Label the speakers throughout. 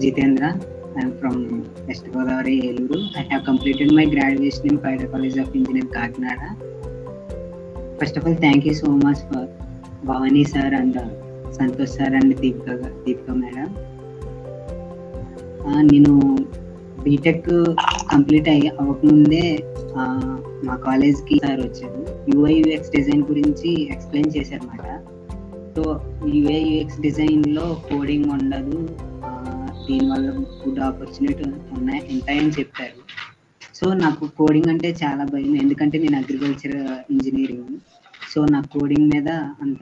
Speaker 1: Jithendra. I am from West Godavari, Eluru. I have completed my graduation in Paida College of Engineering, Kakinada. First of all, thank you so much for Bhavani sir and Santosh sir and Deepika madam. నేను BTech complete అవ్వకముందే మా కాలేజ్కి sir వచ్చారు. యూఐ/యూఎక్స్ design గురించి explain చేశారన్నమాట. So యూఐ/యూఎక్స్ డిజైన్లో coding ఉండదు, దీనివల్ల గుడ్ ఆపర్చునిటీ ఉంటాయని చెప్పారు. సో నాకు కోడింగ్ అంటే చాలా భయం, ఎందుకంటే నేను అగ్రికల్చర్ ఇంజనీరింగ్. సో నాకు కోడింగ్ మీద అంత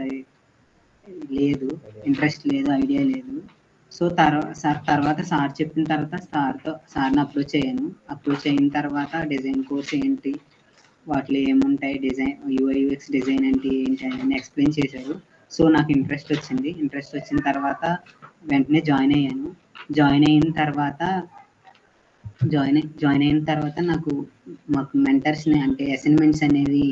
Speaker 1: లేదు, ఇంట్రెస్ట్ లేదు, ఐడియా లేదు. సో తర్వాత సార్ చెప్పిన తర్వాత సార్ని అప్రోచ్ అయ్యాను. అప్రోచ్ అయిన తర్వాత డిజైన్ కోర్స్ ఏంటి, వాటిలో ఏముంటాయి, డిజైన్ యూఐ/యూఎక్స్ డిజైన్ అంటే ఏంటి అని ఎక్స్ప్లెయిన్ చేశారు. సో నాకు ఇంట్రెస్ట్ వచ్చిన తర్వాత వెంటనే జాయిన్ అయ్యాను. జాయిన్ అయిన తర్వాత మాకు మెంటర్స్ని అంటే అసైన్మెంట్స్ అనేది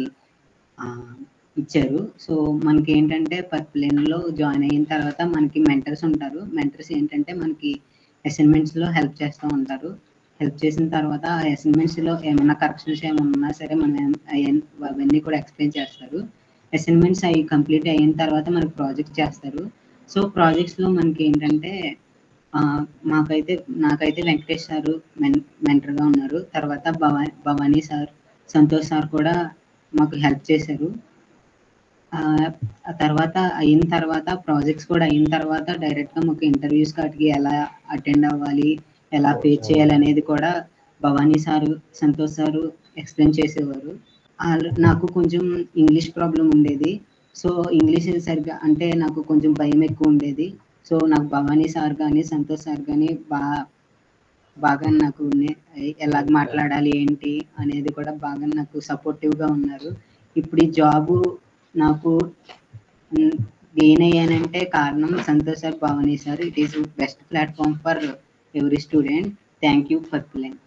Speaker 1: ఇచ్చారు. సో మనకి ఏంటంటే PurpleLaneలో జాయిన్ అయిన తర్వాత మనకి మెంటర్స్ ఉంటారు. మెంటర్స్ ఏంటంటే మనకి అసైన్మెంట్స్లో హెల్ప్ చేస్తూ ఉంటారు. హెల్ప్ చేసిన తర్వాత ఆ అసైన్మెంట్స్లో ఏమైనా కరెక్షన్స్ ఏమన్నా సరే అవన్నీ కూడా ఎక్స్ప్లెయిన్ చేస్తారు. అసైన్మెంట్స్ అవి కంప్లీట్ అయిన తర్వాత మనకి ప్రాజెక్ట్ చేస్తారు. సో ప్రాజెక్ట్స్లో మనకి ఏంటంటే నాకైతే వెంకటేష్ సారు మెంటర్గా ఉన్నారు. తర్వాత భవానీ సార్, సంతోష్ సార్ కూడా మాకు హెల్ప్ చేశారు. అయిన తర్వాత ప్రాజెక్ట్స్ కూడా అయిన తర్వాత డైరెక్ట్గా మాకు ఇంటర్వ్యూస్ కాటికి ఎలా అటెండ్ అవ్వాలి, ఎలా ఫేస్ చేయాలి అనేది కూడా Bhavani sir, Santosh sir explain చేసేవారు. నాకు కొంచెం ఇంగ్లీష్ ప్రాబ్లం ఉండేది. సో ఇంగ్లీష్ సరిగ్గా అంటే నాకు కొంచెం భయం ఎక్కువ ఉండేది. సో నాకు భవానీ సార్ కానీ సంతోష్ సార్ కానీ బాగా నాకు ఎలా మాట్లాడాలి ఏంటి అనేది కూడా బాగా నాకు సపోర్టివ్గా ఉన్నారు. ఇప్పుడు ఈ జాబు నాకు గెయిన్ అయ్యానంటే కారణం Santosh sir, Bhavani sir. It is best platform for every student. Thank you PurpleLane.